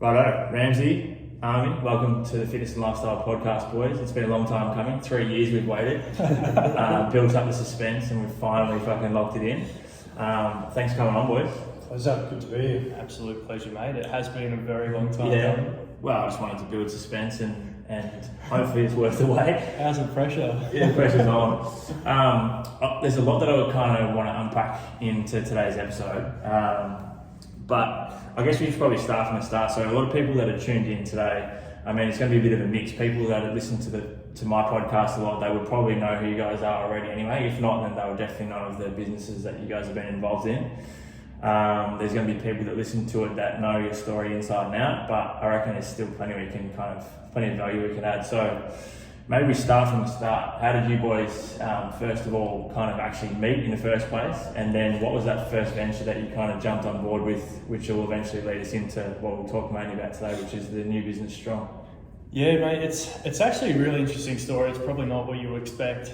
Righto, Ramsey, Army, welcome to the Fitness and Lifestyle Podcast, boys. It's been a long time coming, 3 years we've waited, built up the suspense and we've finally fucking locked it in. Thanks for coming on, boys. Pleasure, good to be here. Absolute pleasure, mate. It has been a very long time coming. Well, I just wanted to build suspense and hopefully it's worth the wait. How's the pressure? Yeah, the pressure's on. There's a lot that I kind of want to unpack into today's episode. But I guess we should probably start from the start. So a lot of people that are tuned in today, I mean, it's going to be a bit of a mix. People that have listened to my podcast a lot, they would probably know who you guys are already anyway. If not, then they would definitely know of the businesses that you guys have been involved in. There's going to be people that listen to it that know your story inside and out, but I reckon there's still plenty of value we can add. So maybe we start from the start. How did you boys, first of all, kind of actually meet in the first place? And then what was that first venture that you kind of jumped on board with, which will eventually lead us into what we'll talk mainly about today, which is the new business, Strong? Yeah, mate, it's actually a really interesting story. It's probably not what you would expect.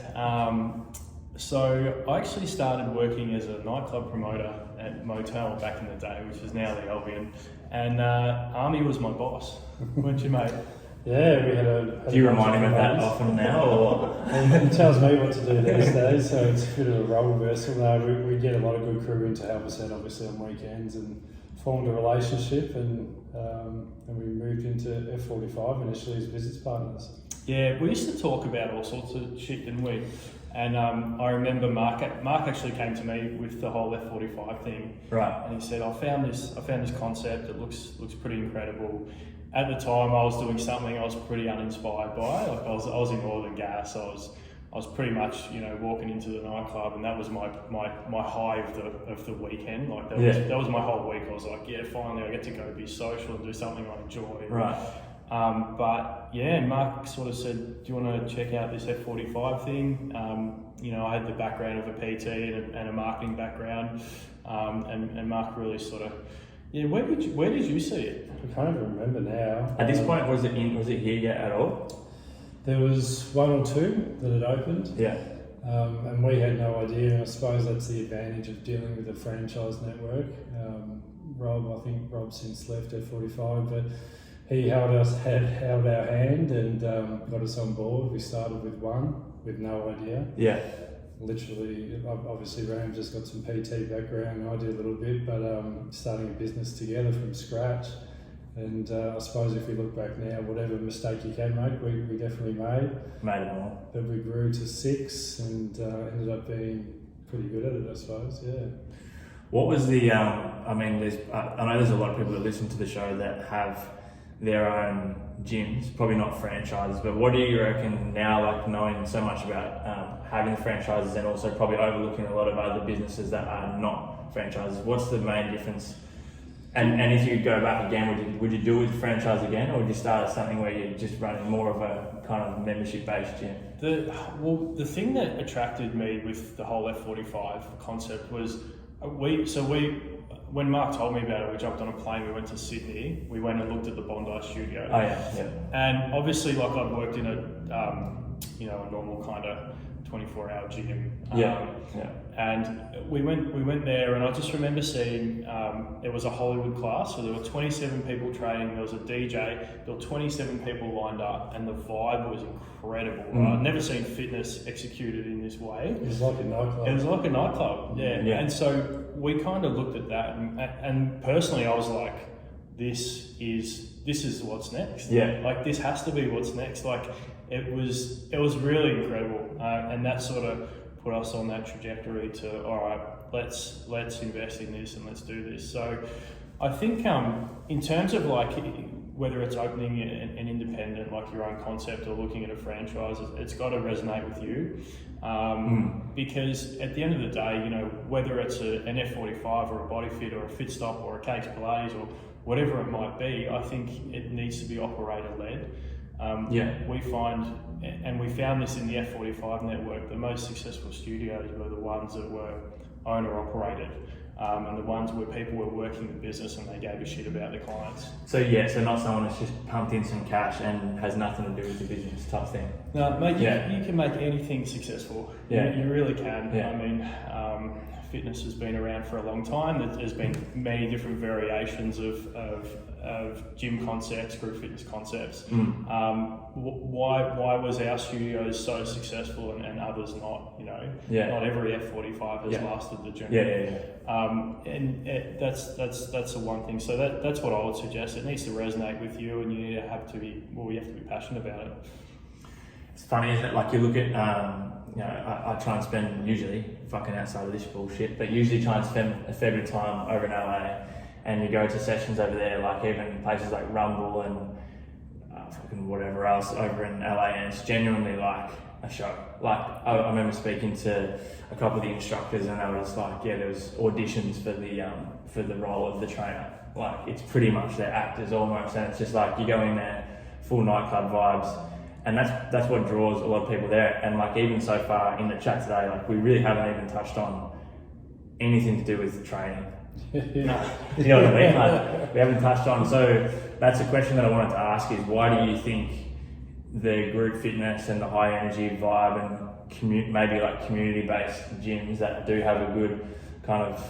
So I actually started working as a nightclub promoter at Motel back in the day, which is now the Albion. And Army was my boss, weren't you, mate? Yeah, we had a... Do you remind him of that often now, or...? He tells me what to do these days, so it's a bit of a role reversal. No, we get a lot of good crew in to help us out, obviously, on weekends, and formed a relationship, and we moved into F45 initially as business partners. Yeah, we used to talk about all sorts of shit, didn't we? And I remember Mark actually came to me with the whole F45 thing. Right. And he said, I found this concept that looks pretty incredible. At the time, I was doing something I was pretty uninspired by. Like I was in oil and gas. I was pretty much, walking into the nightclub, and that was my high of the weekend. Like that was my whole week. I was like, yeah, finally I get to go be social and do something I enjoy. Right. But yeah, Mark sort of said, do you want to check out this F45 thing? I had the background of a PT and a marketing background, and Mark really sort of, where did you see it? I can't even remember now. At this point, was it here yet at all? There was one or two that had opened. Yeah. And we had no idea, and I suppose that's the advantage of dealing with a franchise network. I think Rob's since left F45, but he held our hand and got us on board. We started with one, with no idea. Yeah. Literally, obviously Rams just got some PT background, I did a little bit, but starting a business together from scratch. And I suppose if we look back now, whatever mistake you can make, we definitely made. Made it all. But we grew to 6 and ended up being pretty good at it, I suppose, yeah. What was the, I know there's a lot of people that listen to the show that have their own gyms, probably not franchises, but what do you reckon now, like knowing so much about having franchises and also probably overlooking a lot of other businesses that are not franchises, what's the main difference? And if you go back again, would you do it with franchise again, or would you start something where you're just running more of a kind of membership-based gym? The thing that attracted me with the whole F45 concept was when Mark told me about it, we jumped on a plane, we went to Sydney, we went and looked at the Bondi studio. Oh yeah. And obviously, like I'd worked in a normal kind of 24-hour gym. And we went there, and I just remember seeing it was a Hollywood class, so there were 27 people training, there was a DJ, there were 27 people lined up, and the vibe was incredible. I'd never seen fitness executed in this way. It was like a nightclub. It was like a nightclub, yeah. And so we kind of looked at that, and personally I was like, this is what's next. Yeah. Like this has to be what's next. Like it was really incredible, and that sort of put us on that trajectory to, all right, let's invest in this and let's do this. So I think in terms of like whether it's opening an independent, like your own concept, or looking at a franchise, it's got to resonate with you, because at the end of the day, whether it's an F45 or a Body Fit or a Fit Stop or a Cakes Pilates or whatever it might be, I think it needs to be operator-led. We find, and we found this in the F45 network, the most successful studios were the ones that were owner-operated. and the ones where people were working the business and they gave a shit about their clients. So not someone that's just pumped in some cash and has nothing to do with the business type thing. No, mate, you can make anything successful. Yeah. You really can. Yeah. I mean, fitness has been around for a long time. There's been many different variations of gym concepts, group fitness concepts. Why was our studio so successful and others not? You know, not every F45 has lasted the journey. That's the one thing. So that's what I would suggest. It needs to resonate with you, and you have to be passionate about it. It's funny, isn't it? Like you look at, I try and spend usually fucking outside of this bullshit, but usually try and spend a fair bit of time over in LA, and you go to sessions over there, like even places like Rumble and fucking whatever else over in LA, and it's genuinely like a show. Like I remember speaking to a couple of the instructors, and they were just like, there was auditions for the role of the trainer. Like it's pretty much their actors almost, and it's just like you go in there, full nightclub vibes. And that's what draws a lot of people there. And like even so far in the chat today, like we really haven't even touched on anything to do with training. You know what I mean? Like we haven't touched on. So that's a question that I wanted to ask is, why do you think the group fitness and the high energy vibe and maybe like community based gyms that do have a good kind of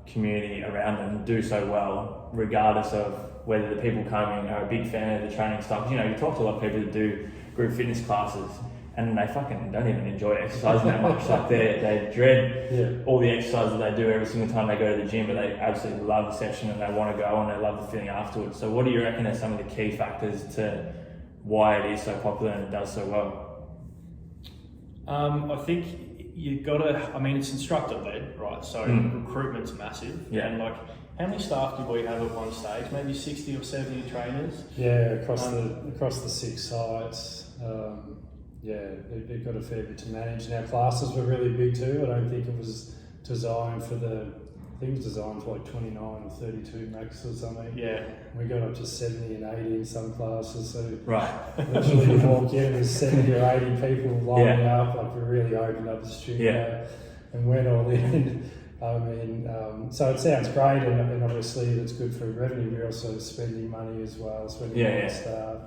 community around them do so well, regardless of whether the people coming are a big fan of the training stuff? You know, you talk to a lot of people that do group fitness classes and they fucking don't even enjoy exercising that much. Like they dread all the exercises that they do every single time they go to the gym, but they absolutely love the session and they want to go and they love the feeling afterwards. So what do you reckon are some of the key factors to why it is so popular and it does so well? I think you've got to, it's instructor led, right? So recruitment's massive. Yeah. And like, how many staff did we have at one stage? Maybe 60 or 70 trainers? Yeah, across the 6 sites. They've got a fair bit to manage. And our classes were really big too. I don't think it was designed for I think it was designed for like 29 or 32 max or something. Yeah. We got up to 70 and 80 in some classes. So literally you walk in, there's 70 or 80 people lining up. Like we really opened up the studio and went all in. So it sounds great, and obviously it's good for revenue. We're also spending money as well, spending money on staff.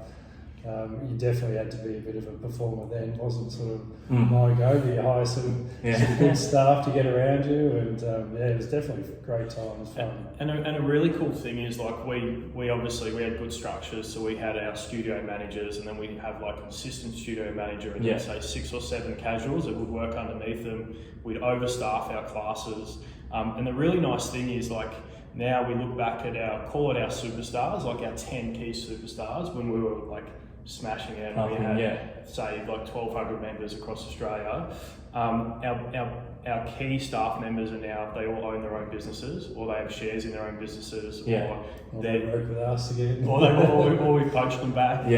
You definitely had to be a bit of a performer then. It wasn't sort of my go, but you hire some good staff to get around you, and it was definitely a great time. It was fun. And a really cool thing is like we obviously had good structures, so we had our studio managers, and then we have like an assistant studio manager, and then say 6 or 7 casuals that would work underneath them. We'd overstaff our classes, and the really nice thing is like, now we look back at call it our superstars, like our 10 key superstars, when we were like smashing it. We had say like 1,200 members across Australia. Our key staff members are now, they all own their own businesses, or they have shares in their own businesses, or they work with us again, or we poach them back.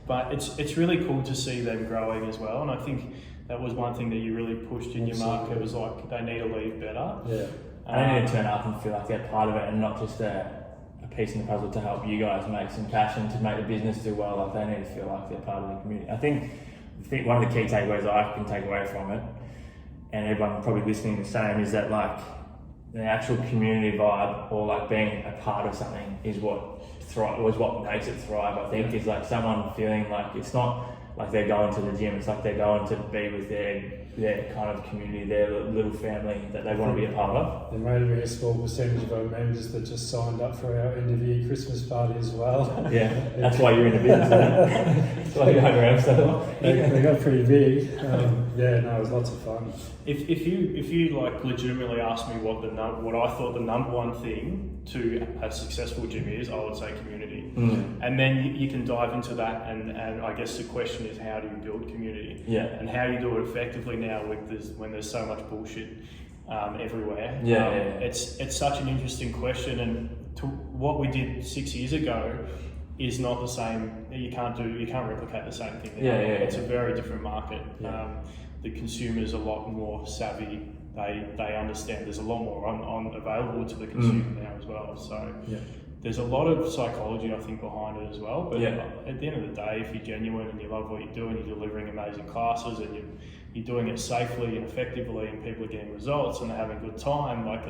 But it's really cool to see them growing as well, and I think that was one thing that you really pushed in your market. It was like they need to leave better. They need to turn up and feel like they're part of it, and not just a piece in the puzzle to help you guys make some cash and to make the business do well. Like they need to feel like they're part of the community. I think one of the key takeaways I can take away from it, and everyone probably listening the same, is that like the actual community vibe, or like being a part of something, is what makes it thrive. I think is like someone feeling like it's not like they're going to the gym, it's like they're going to be with their kind of community, their little family that they want to be a part of. There may be a small percentage of our members that just signed up for our end of year Christmas party as well. That's why you're in the business, isn't it? That's why you're hung around so long. They got pretty big. It was lots of fun. If you like legitimately ask me what I thought the number one thing to a successful gym is, I would say community. And then you can dive into that, and I guess the question is, how do you build community? And how do you do it effectively now when there's so much bullshit everywhere? It's such an interesting question, and to what we did 6 years ago is not the same. You can't replicate the same thing now. It's a very different market. The consumer's a lot more savvy. They understand there's a lot more on available to the consumer now as well. So there's a lot of psychology, I think, behind it as well. But Yeah. at the end of the day, if you're genuine and you love what you're doing, you're delivering amazing classes, and you're doing it safely and effectively, and people are getting results and they're having a good time, like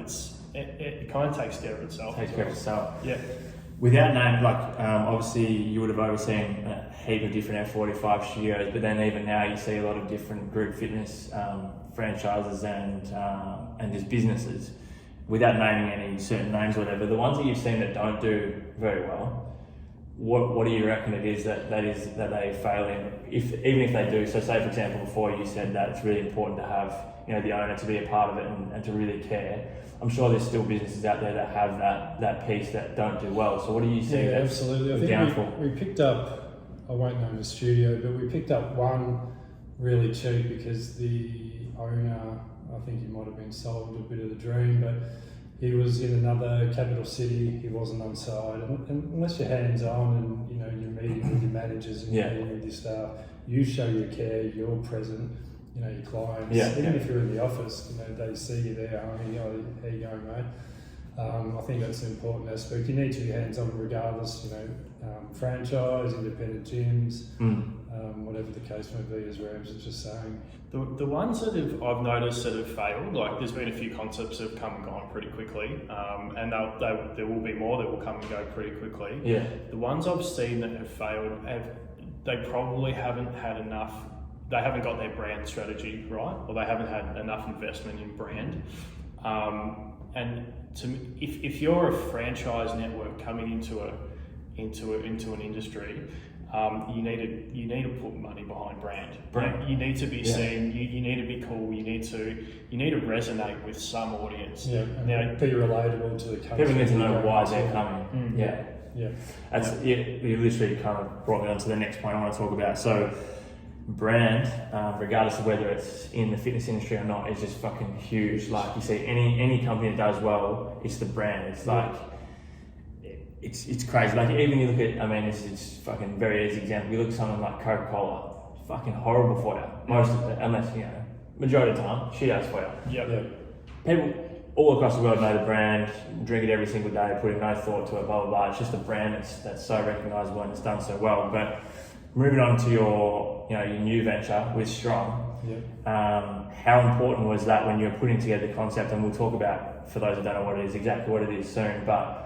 it kind of takes care of itself. Takes care of itself. Yeah. Without name, like obviously you would have overseen a heap of different F45 studios, but then even now you see a lot of different group fitness franchises and just businesses. Without naming any certain names or whatever, the ones that you've seen that don't do very well, what do you reckon it is that they fail in? Even if they do, so say for example before you said that it's really important to have the owner to be a part of it and to really care. I'm sure there's still businesses out there that have that piece that don't do well. So what do you see? Yeah, absolutely. I think we picked up, I won't name the studio, but we picked up one really cheap because the owner, I think he might have been sold a bit of the dream, but he was in another capital city. He wasn't on site, and unless you're hands-on and you're meeting with your managers and you're meeting with your staff, you show your care, you're present. Your clients, even if you're in the office, they see you there. How you going, mate? I think that's an important aspect. You need to be hands-on regardless. Franchise, independent gyms, whatever the case may be, as Rams was just saying. The ones that I've noticed that have failed, like there's been a few concepts that have come and gone pretty quickly, and there will be more that will come and go pretty quickly. Yeah. The ones I've seen that have failed, they probably haven't had enough. They haven't got their brand strategy right, or they haven't had enough investment in brand. And to me, if you're a franchise network coming into an industry, you need to put money behind brand. You need to be seen. You need to be cool. You need to resonate with some audience. Yeah, and be relatable to the country. People need to know why they're coming. Yeah. You literally kind of brought me on to the next point I want to talk about. So brand, regardless of whether it's in the fitness industry or not, is just fucking huge. Like you see any company that does well, it's the brand. It's like it's crazy. Like even you look at, it's fucking very easy example. You look at something like Coca-Cola, fucking horrible for you. Most of it, unless majority of the time, shit ass for you. Yeah. People all across the world know the brand, drink it every single day, putting no thought to it, blah blah blah. It's just a brand that's so recognisable and it's done so well. But moving on to your new venture with Strong, how important was that when you were putting together the concept? And we'll talk about, for those who don't know what it is, exactly what it is soon. But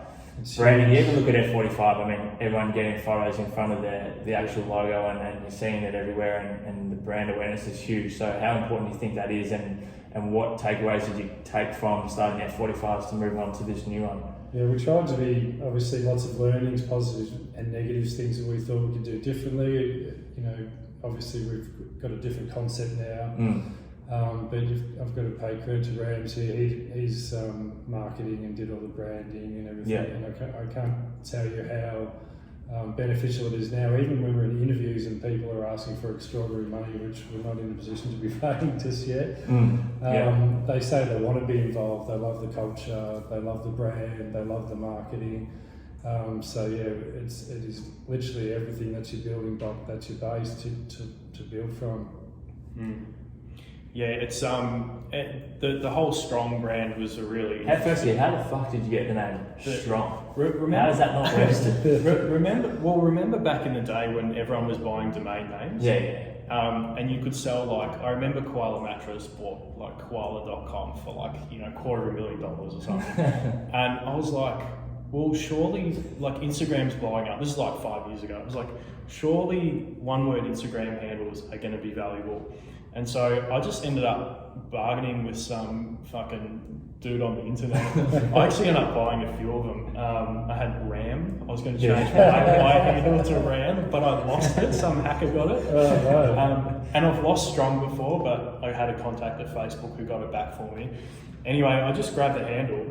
branding, you even look at F45, everyone getting photos in front of the actual logo and you're seeing it everywhere, and the brand awareness is huge. So how important do you think that is, and what takeaways did you take from starting F45s to move on to this new one? Yeah, we tried to be, obviously, lots of learnings, positives and negatives, things that we thought we could do differently. Obviously we've got a different concept now, but I've got to pay credit to Rams here. He's marketing and did all the branding and everything, and I can't tell you how beneficial it is now, even when we're in interviews and people are asking for extraordinary money, which we're not in a position to be paying just yet. They say they want to be involved, they love the culture, they love the brand, they love the marketing. It is literally everything that's your building block, that's your base to build from. Yeah, it's the whole Strong brand was a really. Firstly, how the fuck did you get the name Strong? How is that not registered? remember back in the day when everyone was buying domain names? And you could sell, I remember Koala Mattress bought koala.com for $250,000 or something. And I was like, well, surely, Instagram's blowing up. This is 5 years ago. It was surely one-word Instagram handles are going to be valuable. And so I just ended up bargaining with some fucking dude on the internet. I actually ended up buying a few of them. I had Ram. I was going to change my handle to Ram, but I lost it. Some hacker got it. And I've lost Strong before, but I had a contact at Facebook who got it back for me. Anyway, I just grabbed the handle.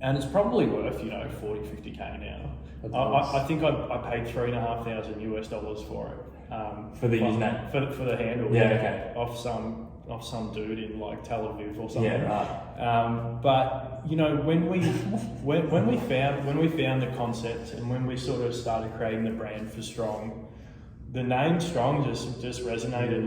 And it's probably worth, 40, 50K now. I think I paid $3,500 for it. For the username? For the handle. Okay. Off some dude in Tel Aviv or something. Yeah, right. But when we found the concept and when we sort of started creating the brand for Strong, the name Strong just resonated.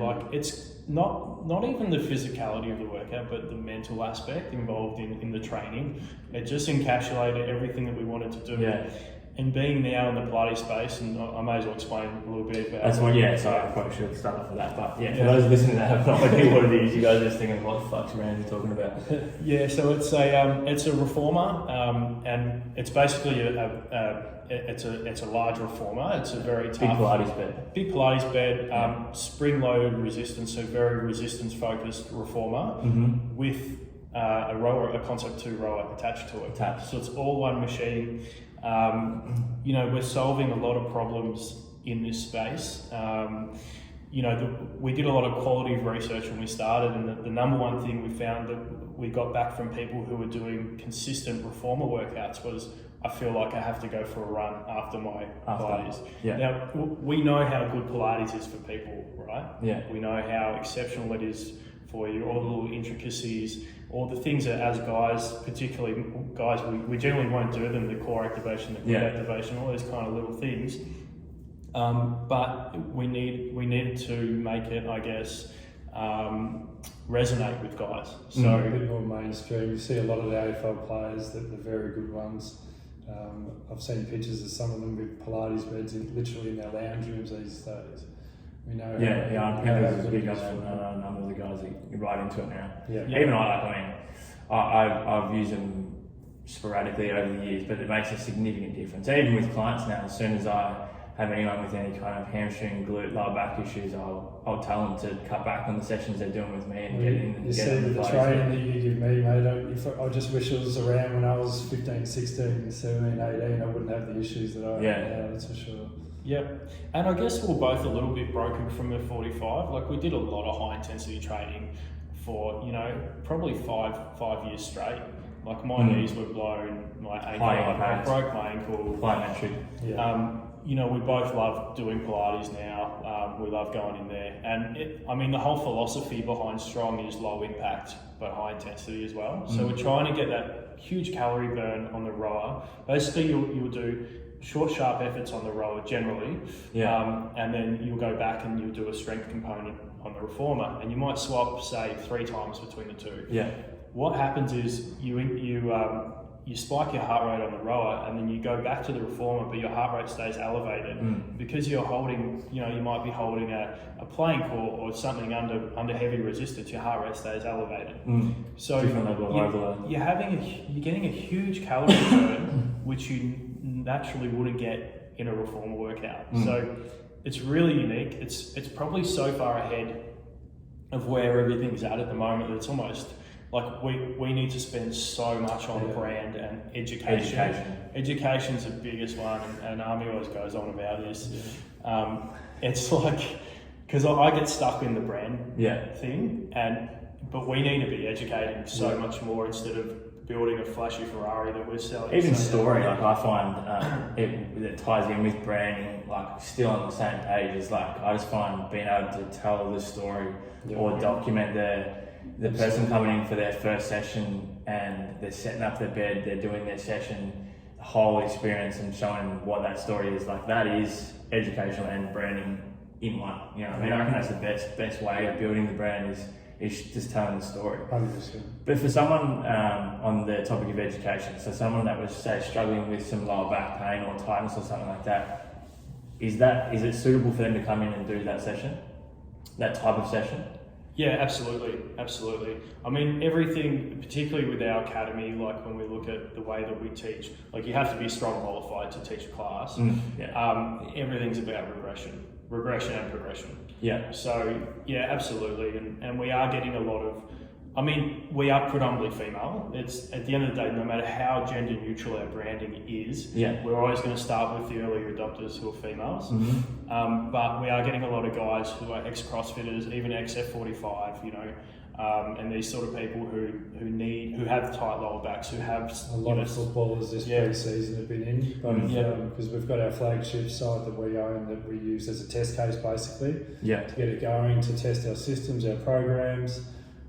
not even the physicality of the workout, but the mental aspect involved in the training. It just encapsulated everything that we wanted to do. Yeah. And being now in the Pilates space, and I may as well explain a little bit about That's what, yeah, sorry, I probably should start off with that. But yeah, for those listening that have no idea what it is, you guys are just thinking, what the fuck's Ramsey talking about? Yeah, so it's a reformer, and it's basically it's a large reformer. It's a very tough big Pilates bed, spring-loaded resistance, so very resistance-focused reformer with a Concept 2 rower attached to it. So it's all one machine. We're solving a lot of problems in this space. We did a lot of quality research when we started, and the number one thing we found that we got back from people who were doing consistent reformer workouts was, I feel like I have to go for a run after my Pilates. Yeah. Now, we know how good Pilates is for people, right? Yeah. We know how exceptional it is for you, all the little intricacies, all the things that as guys, particularly guys, we generally won't do them, the core activation, the quick activation, all those kind of little things. But we needed to make it, I guess, resonate with guys. So a bit more mainstream. You see a lot of the AFL players, the very good ones. I've seen pictures of some of them with Pilates beds literally in their lounge rooms these days. We know. Panthers is big on a number of the guys that get right into it now. Yeah. Even I've used them sporadically over the years, but it makes a significant difference. Even with clients now, as soon as I have anyone with any kind of hamstring, glute, lower back issues, I'll tell them to cut back on the sessions they're doing with me and get in. You see the training that you give me, mate. I just wish it was around when I was 15, 16, 17, 18. I wouldn't have the issues that I have now, that's for sure. Yep, and I guess we're both a little bit broken from the 45. Like, we did a lot of high intensity training for, probably five years straight. Like, my knees were blown, my ankle, I broke my ankle. Plyometric. Yeah. We both love doing Pilates now. We love going in there. And the whole philosophy behind Strong is low impact, but high intensity as well. So we're trying to get that huge calorie burn on the rower. Basically, you'll do short, sharp efforts on the rower generally, and then you'll go back and you'll do a strength component on the reformer, and you might swap, say, 3 times between the two. Yeah. What happens is you spike your heart rate on the rower, and then you go back to the reformer, but your heart rate stays elevated because you're holding. You might be holding a plank or something under heavy resistance. Your heart rate stays elevated. So you're getting a huge calorie burn, which you naturally wouldn't get in a reformer workout. So it's really unique. It's probably so far ahead of where everything's at the moment that it's almost like we need to spend so much on brand and education. Education's the biggest one, and Army always goes on about this. It's like, because I get stuck in the brand thing, but we need to be educating so much more instead of building a flashy Ferrari that we're selling. Even story, like I find it ties in with branding, like still on the same page. Is like I just find being able to tell the story or document the person coming in for their first session and they're setting up their bed, they're doing their session, the whole experience, and showing what that story is. Like, that is educational and branding in one. I reckon that's the best way of building the brand is just telling the story. 100%. But for someone on the topic of education, so someone that was, say, struggling with some lower back pain or tightness or something like that, is it suitable for them to come in and do that session, that type of session? Yeah, absolutely. Everything, particularly with our academy, like when we look at the way that we teach, like, you have to be strong qualified to teach a class. Everything's about regression and progression. Yeah. So yeah, absolutely, and we are getting a lot of. We are predominantly female. It's at the end of the day, no matter how gender neutral our branding is, we're always going to start with the earlier adopters who are females. But we are getting a lot of guys who are ex-CrossFitters, even ex-F45, and these sort of people who have tight lower backs, who have a lot of footballers this pre-season have been in, because we've got our flagship site that we own that we use as a test case basically to get it going, to test our systems, our programs.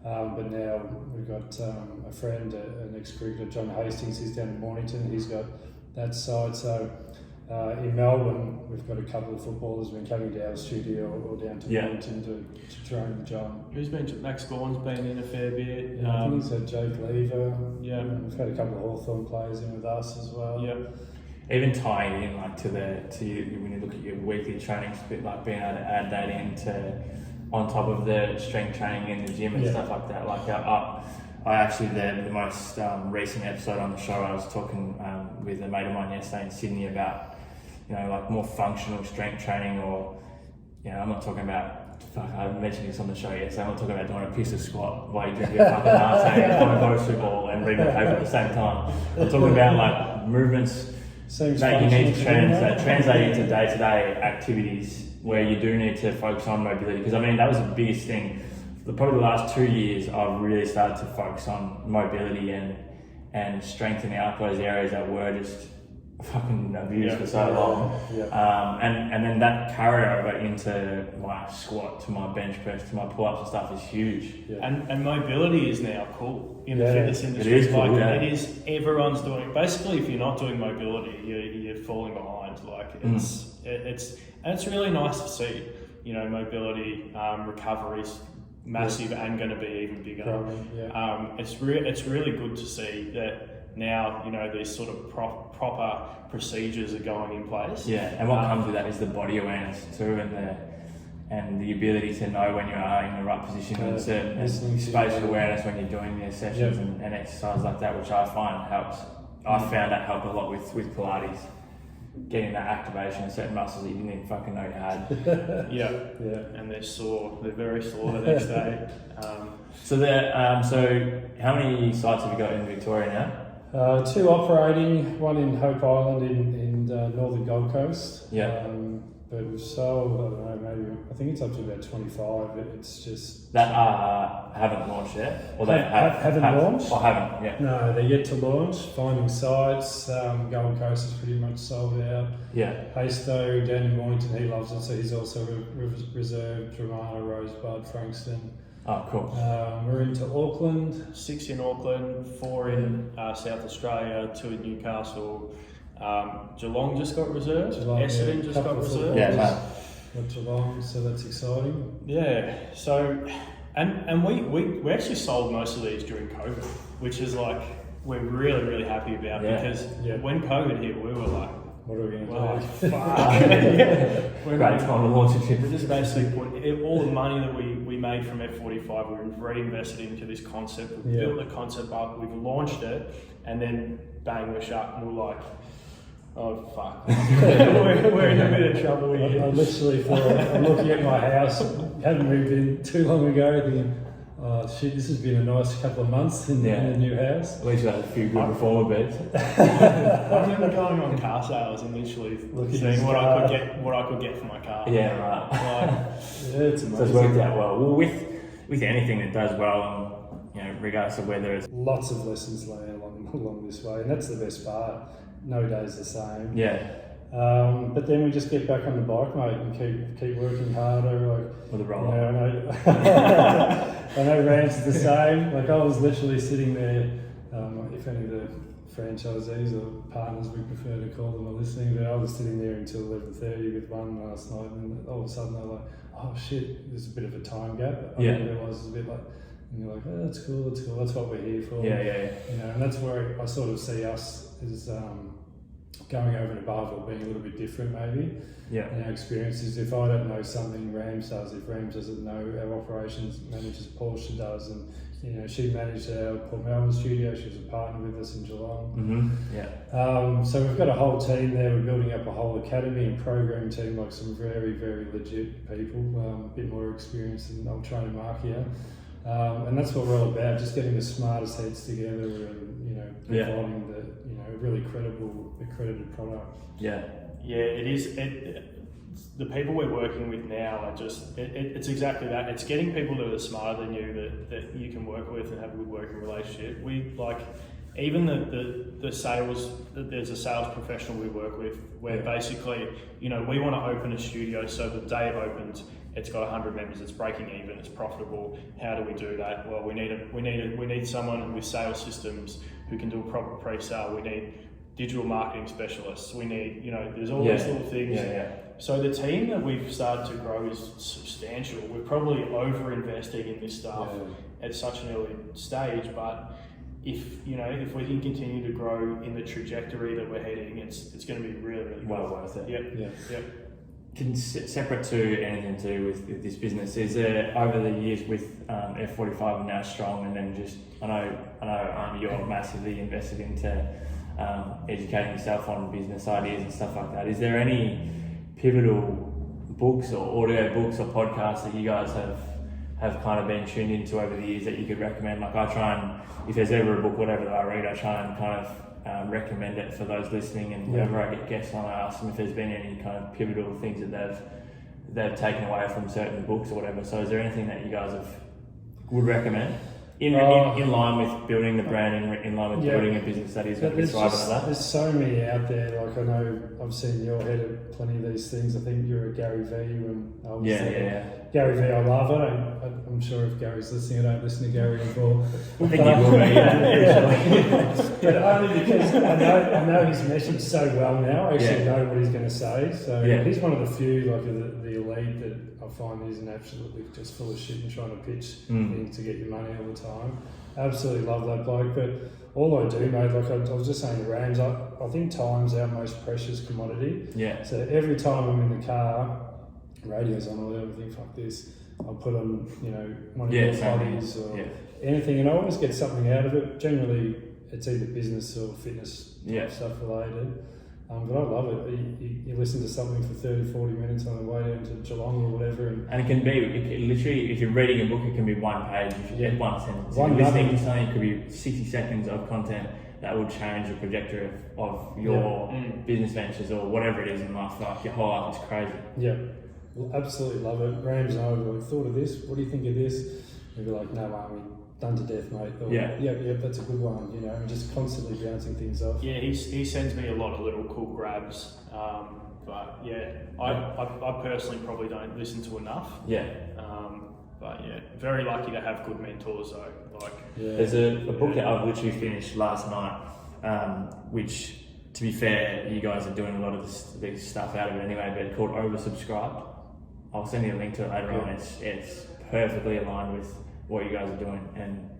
But now we've got a friend, an ex-cricketer, John Hastings, he's down in Mornington, he's got that side. So In Melbourne, we've got a couple of footballers been coming to our studio or down to Wellington to train with John. Who's been? Max Gorn's been in a fair bit. Yeah, I think he's had Jake Lever. Yeah. We've had a couple of Hawthorn players in with us as well. Yeah. Even tying in like to when you look at your weekly training, like being able to add that into on top of the strength training in the gym and stuff like that. Like I actually the most recent episode on the show, I was talking with a mate of mine yesterday in Sydney about like more functional strength training, or I'm not talking about. I mentioned this on the show yesterday. I'm not talking about doing a piece of squat while you drink your fucking latte and playing grocery ball and reading the paper at the same time. I'm talking about like movements that you need to translate into day-to-day activities where you do need to focus on mobility. Because I mean, that was the biggest thing. Probably the last 2 years, I've really started to focus on mobility and strengthening out those areas that were just fucking abused for so long. And then that carryover into my squat, to my bench press, to my pull-ups and stuff is huge. And mobility is now cool in the fitness industry. It is cool, it is, everyone's doing it. Basically, if you're not doing mobility, you're falling behind. Like it's really nice to see, mobility, recovery's massive and going to be even bigger. It's really good to see that now, these sort of proper procedures are going in place. Yeah, and what comes with that is the body awareness too, and the ability to know when you are in the right position, and certain spatial awareness when you're doing your sessions and exercise like that, which I find helps. I found that helped a lot with Pilates, getting that activation of certain muscles that you didn't even fucking know you had. And they're sore. They're very sore the next day. So how many sites have you got in Victoria now? 2 operating, one in Hope Island in northern Gold Coast. But we've sold, I don't know, I think it's up to about 25. It's just... That haven't launched yet? Or they haven't launched? Or haven't, yeah. No, they're yet to launch. Finding sites. Gold Coast is pretty much sold out. Haystow down in Mornington, he loves it, so he's also reserved. Romana, Rosebud, Frankston. Oh, cool. We're into Auckland. 6 in Auckland, 4 in South Australia, 2 in Newcastle. Geelong just got reserved. Essendon just got reserved. Got Geelong, so that's exciting. Yeah. So, and we actually sold most of these during COVID, which is like we're really happy about because when COVID hit, we were like, what are we going to do? Fuck. We're great time to launch a chip. We just basically put all the money that we made from F45, we've reinvested into this concept. We've built the concept up, we've launched it, and then bang, we're shut, and we're like, oh fuck, we're in a bit of trouble here. I literally thought, I'm looking at my house, hadn't moved in too long ago, thinking, oh shit, this has been a nice couple of months in the new house. At least you had a few good reformer beds. I remember going on car sales and literally seeing what I could get for my car. Yeah, right. It's amazing. So it's worked out well. Well, with anything that does well, regardless of whether it's... Lots of lessons learned along this way, and that's the best part. No day's the same. But then we just get back on the bike, mate, and keep working harder. With a roller. I know Rams is the same. Like I was literally sitting there. If any of the franchisees or partners we prefer to call them are listening, but I was sitting there until 11:30 with one last night, and all of a sudden they're like, "Oh shit, there's a bit of a time gap." I didn't realise it's a bit like. And you're like, oh, that's cool, that's what we're here for. And that's where I sort of see us as going over and above or being a little bit different maybe. And our experiences, if I don't know something Rams does, if Rams doesn't know, our operations managers Portia does, and she managed our Port Melbourne studio, she was a partner with us in Geelong. So we've got a whole team there, we're building up a whole academy and program team, like some very, very legit people, a bit more experience than I'll try to mark here. And that's what we're all about, just getting the smartest heads together and, providing the, really accredited product. It is. The people we're working with now are just, it's exactly that. It's getting people that are smarter than you that you can work with and have a good working relationship. We even the sales, there's a sales professional we work with where basically, we want to open a studio so the day it opens, it's got 100 members, it's breaking even, it's profitable. How do we do that? Well, we need someone with sales systems who can do a proper pre-sale. We need digital marketing specialists. We need, there's all these little things. So the team that we've started to grow is substantial. We're probably over-investing in this stuff at such an early stage, but if we can continue to grow in the trajectory that we're heading, it's going to be really, really well worth it. Yep. Separate to anything to do with this business, is there over the years with F45 and now Strong, and then just I know you're massively invested into educating yourself on business ideas and stuff like that. Is there any pivotal books or audio books or podcasts that you guys have kind of been tuned into over the years that you could recommend? Like I try and, if there's ever a book, whatever that I read, I try and kind of recommend it for those listening, and whenever I get guests on, I ask them if there's been any kind of pivotal things that they've taken away from certain books or whatever. So is there anything that you guys would recommend? In line with building the brand, in line with building a business that is going to be thriving at that? There's so many out there. Like I know I've seen your head of plenty of these things. I think you're a Gary V when I was Gary V, I love it. I'm sure if Gary's listening, I don't listen to Gary anymore. I think he will be. But only because I know his message so well now. I actually know what he's going to say. So he's one of the few, like the elite, that I find isn't absolutely just full of shit and trying to pitch things to get your money all the time. Absolutely love that bloke. But all I do, mate, like I was just saying to Rams, I think time's our most precious commodity. Yeah. So every time I'm in the car, radio's on, or everything, fuck this, I'll put on, one of your hobbies or anything, and I always get something out of it. Generally, it's either business or fitness stuff related. But I love it. You listen to something for 30, 40 minutes on the way down to Geelong or whatever. And it can be, literally, if you're reading a book, it can be one page. If you get one sentence. If you're listening to something, it could be 60 seconds of content that will change the trajectory of your business ventures or whatever it is in life. Like your whole life is crazy. Yeah, absolutely love it. Rams and I were like, thought of this. What do you think of this? We'd be like, no, Army. Done to death, mate. Or, that's a good one, and just constantly bouncing things off. Yeah, he sends me a lot of little cool grabs, but I personally probably don't listen to enough. But very lucky to have good mentors though. There's a book that I've literally finished last night, which, to be fair, you guys are doing a lot of this stuff out of it anyway, but it's called Oversubscribed. I'll send you a link to it later on. It's perfectly aligned with what you guys are doing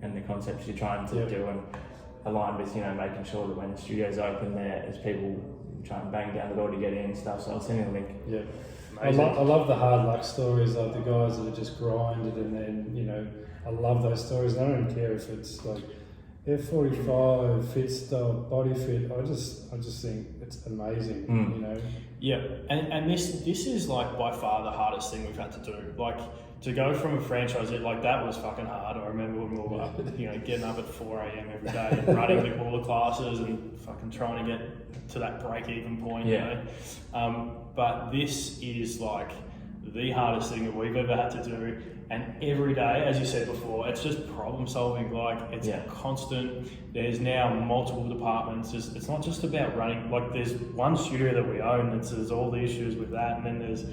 and the concepts you're trying to do, and aligned with making sure that when the studio's open, there's people trying to bang down the door to get in and stuff. So I'll send you a link. Yeah, I love the hard luck stories, like the guys that are just grinded, and then I love those stories. And I don't care if it's like F45, fit style, body fit. I just think it's amazing. Yeah, and this is like by far the hardest thing we've had to do. Like, to go from a franchise, that was fucking hard. I remember when we were getting up at 4 a.m. every day and running all the classes and fucking trying to get to that break-even point. But this is like the hardest thing that we've ever had to do. And every day, as you said before, it's just problem solving. Like, it's constant. There's now multiple departments. It's not just about running. Like, there's one studio that we own there's all the issues with that, and then there's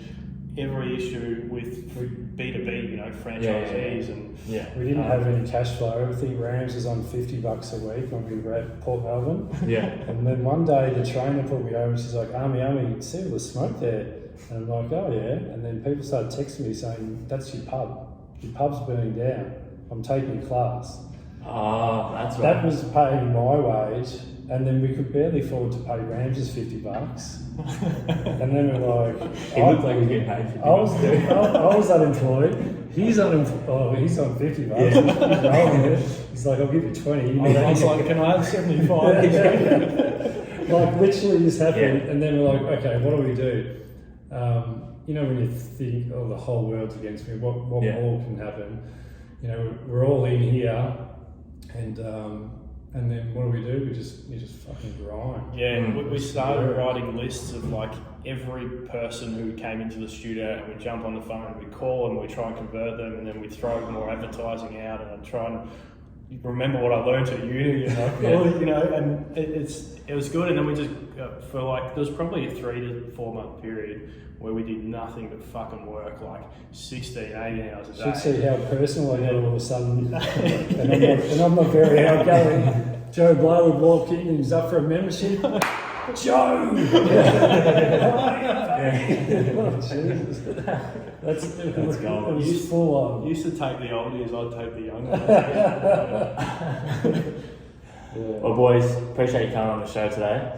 every issue with B2B, franchisees. And we didn't have any cash flow. I think Rams was on $50 a week when we were at Port Melbourne. And then one day the trainer put me over and she's like, Army, see all the smoke there? And I'm like, oh yeah. And then people started texting me saying, that's your pub. Your pub's burning down. I'm taking a class. Oh, that's right. That was paying my wage, and then we could barely afford to pay Rams's $50. And then we're like, it looked like we were getting paid $50. I was unemployed. He's unemployed. Oh, he's on $50. Yeah. He's rolling it. He's like, I'll give you 20. I was like, can I have 75? Like, literally this happened, and then we're like, okay, what do we do? When you think, oh, the whole world's against me, what more can happen? We're all in here, and then what do? You just fucking grind. Yeah, we started writing lists of like every person who came into the studio, and we jump on the phone and we call and we try and convert them, and then we throw more advertising out, and I try and remember what I learned at uni, and it was good. And then we just for like, there was probably a 3 to 4 month period where we did nothing but fucking work, like 16, 18 hours a day. Should see how personal I got all of a sudden. and I'm not very outgoing. Joe Blow would walk in and he's up for a membership. Joe! Jesus. That's gold. It was full on. Used to take the oldies, I'd take the younger. Well, boys, appreciate you coming on the show today.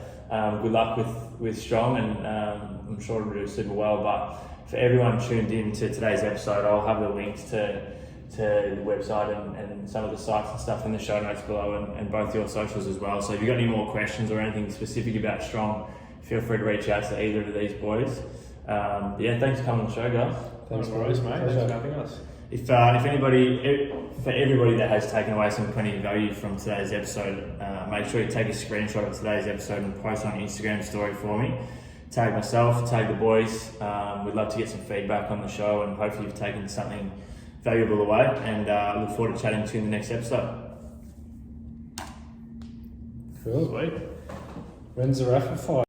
Good luck with Strong, and I'm sure it'll do super well. But for everyone tuned in to today's episode, I'll have the links to the website and some of the sites and stuff in the show notes below, and both your socials as well. So if you've got any more questions or anything specific about Strong, feel free to reach out to either of these boys. Thanks for coming on the show, guys. Thanks, No worries, mate. Thanks for having us. For everybody that has taken away some plenty of value from today's episode, make sure you take a screenshot of today's episode and post on Instagram story for me. Tag myself, tag the boys. We'd love to get some feedback on the show, and hopefully you've taken something valuable away, and look forward to chatting to you in the next episode. Cool. Sweet. When's the rapid fire?